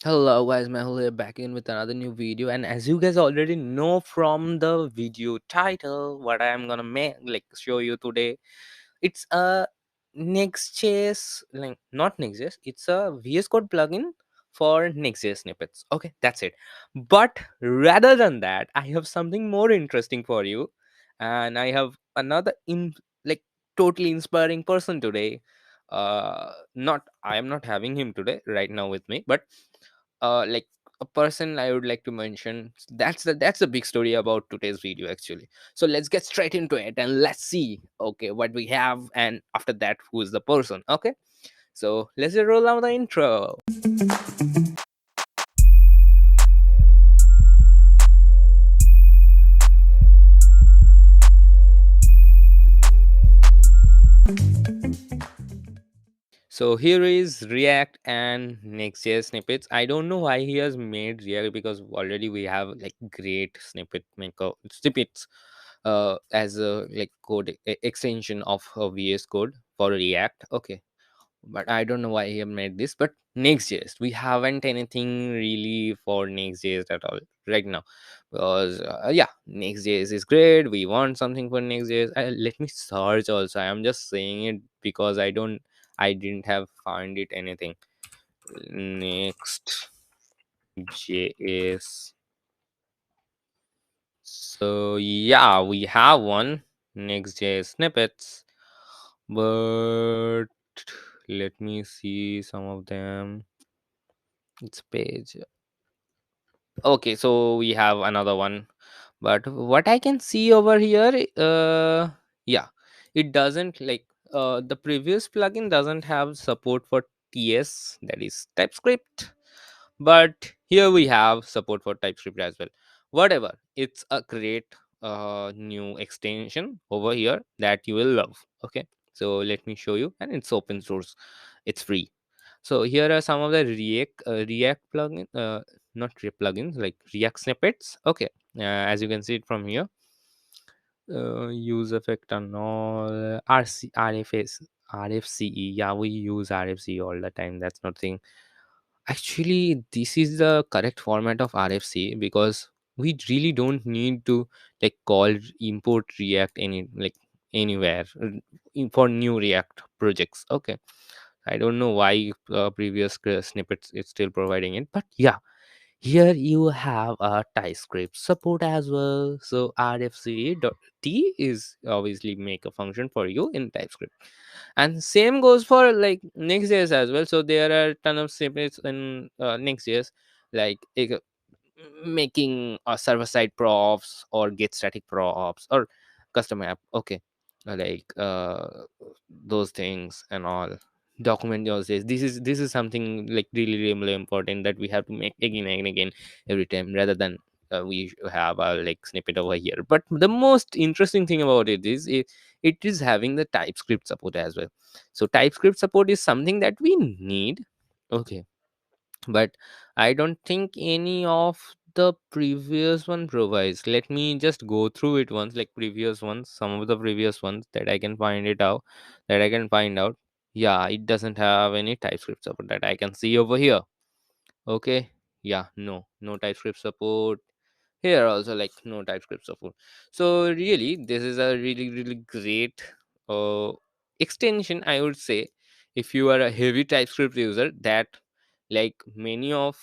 Hello guys, Mehul here back in with another new video, and as you guys already know from the video title, what I am gonna show you today, it's a Next.js, like not Next.js, it's a VS Code plugin for Next.js snippets. Okay, that's it. But rather than that, I have something more interesting for you, and I have another like totally inspiring person today. Not I am not having him today right now with me, but like a person I would like to mention. That's the big story about today's video actually. So let's get straight into it and let's see okay what we have, and after that who's the person. Okay, so let's just roll out the intro. So here is React and Next.js snippets. I don't know why he has made React, because already we have like great snippets as a like extension of VS Code for React. Okay, but I don't know why he have made this. But Next.js, we haven't anything really for Next.js at all right now, because yeah, Next.js is great. We want something for Next.js. Let me search also. I am just saying it because I didn't have find it anything. Next.js. So yeah, we have one Next.js snippets, but let me see some of them. It's page. Okay, so we have another one, but what I can see over here, yeah, it doesn't the previous plugin doesn't have support for TS, that is TypeScript, but here we have support for TypeScript as well. Whatever, it's a great new extension over here that you will love. Okay, so let me show you, and it's open source, it's free. So here are some of the React plugin, not plugins, like React snippets. Okay, as you can see it from here, use effect and all, RFCE. Yeah, we use RFCE all the time. That's nothing. Actually, this is the correct format of RFC, because we really don't need to call import React anywhere for new React projects. Okay, I don't know why previous snippets it's still providing it, but yeah, here you have a TypeScript support as well. So RFC.t is obviously make a function for you in TypeScript, and same goes for like Next.js as well. So there are a ton of snippets in Next.js, like making server side props or get static props or custom app. Okay, those things and all. Document yourself. This is something like really really important that we have to make again and again every time, rather than we have a like snippet over here. But the most interesting thing about it is it is having the TypeScript support as well. So TypeScript support is something that we need. Okay, but I don't think any of the previous one provides. Let me just go through it once, like previous ones, some of the previous ones that I can find it out, that I can find out. Yeah, it doesn't have any TypeScript support that I can see over here. Okay, yeah, no TypeScript support here also, like no TypeScript support. So really this is a really really great uh, extension, I would say, if you are a heavy TypeScript user, that like many of,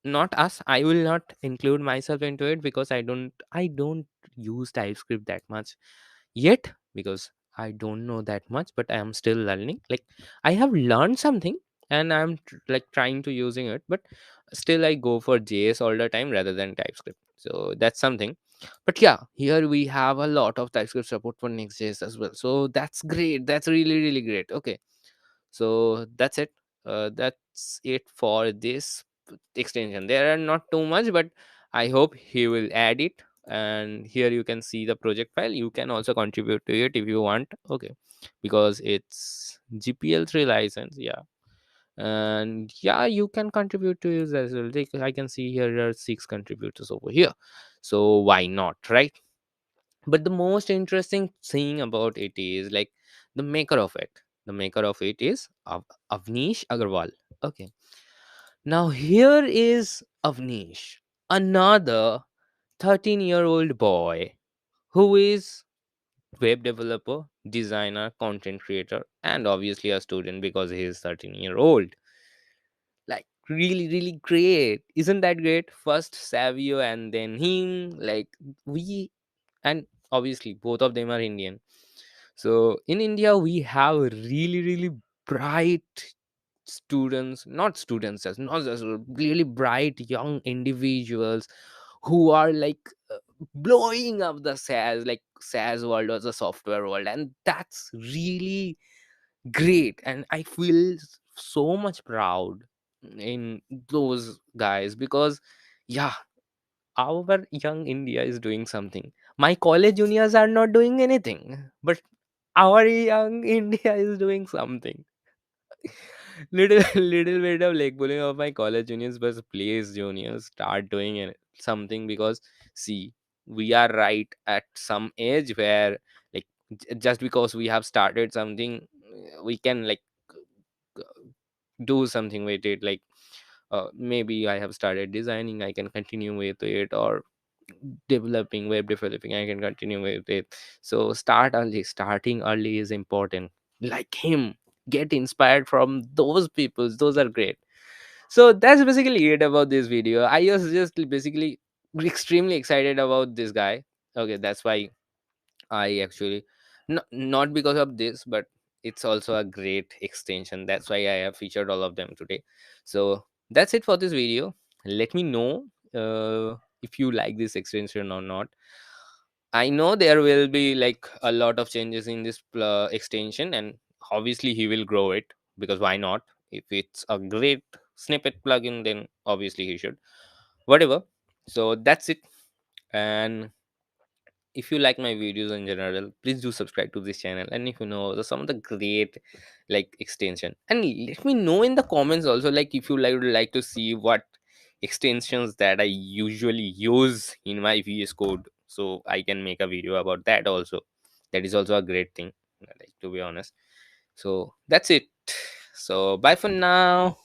not us, I will not include myself into it, because I don't use TypeScript that much yet, because I don't know that much, but I am still learning. Like I have learned something, and I'm like trying to using it, but still I go for JS all the time rather than TypeScript. So that's something. But yeah, here we have a lot of TypeScript support for Next.js as well, so that's great, that's really really great. Okay, so that's it. That's it for this extension. There are not too much, but I hope he will add it. And here you can see the project file. You can also contribute to it if you want. Okay, because it's GPL3 license. Yeah, and yeah, you can contribute to it as well. Like, I can see here there are 6 contributors over here, so why not, right? But the most interesting thing about it is like the maker of it. The maker of it is Avnish Agarwal. Okay, Now here is Avnish, another 13-year-old boy who is web developer, designer, content creator, and obviously a student because he is 13-year-old. Like really, really great. Isn't that great? First Savio and then him. Like we, and obviously both of them are Indian. So in India, we have really, really bright students, not students, as not just really bright young individuals who are like blowing up the SaaS, like SaaS world or the software world, and that's really great. And I feel so much proud in those guys because, yeah, our young India is doing something. My college juniors are not doing anything, but our young India is doing something. Little little bit of leg pulling of my college juniors, but please juniors start doing something because see, we are right at some age where like just because we have started something, we can like do something with it. Like maybe I have started designing, I can continue with it, or developing, web developing, I can continue with it. So start early. Starting early is important. Like him, get inspired from those people, those are great. So that's basically it about this video. I was just basically extremely excited about this guy. Okay, that's why I actually, not because of this, but it's also a great extension. That's why I have featured all of them today. So that's it for this video. Let me know if you like this extension or not. I know there will be like a lot of changes in this extension, and obviously he will grow it because why not? If it's a great snippet plugin, then obviously he should. Whatever. So that's it. And if you like my videos in general, please do subscribe to this channel. And if you know some of the great like extension, and let me know in the comments also, like if you like to see what extensions that I usually use in my VS code, so I can make a video about that also. That is also a great thing, like, to be honest. So that's it. So bye for now.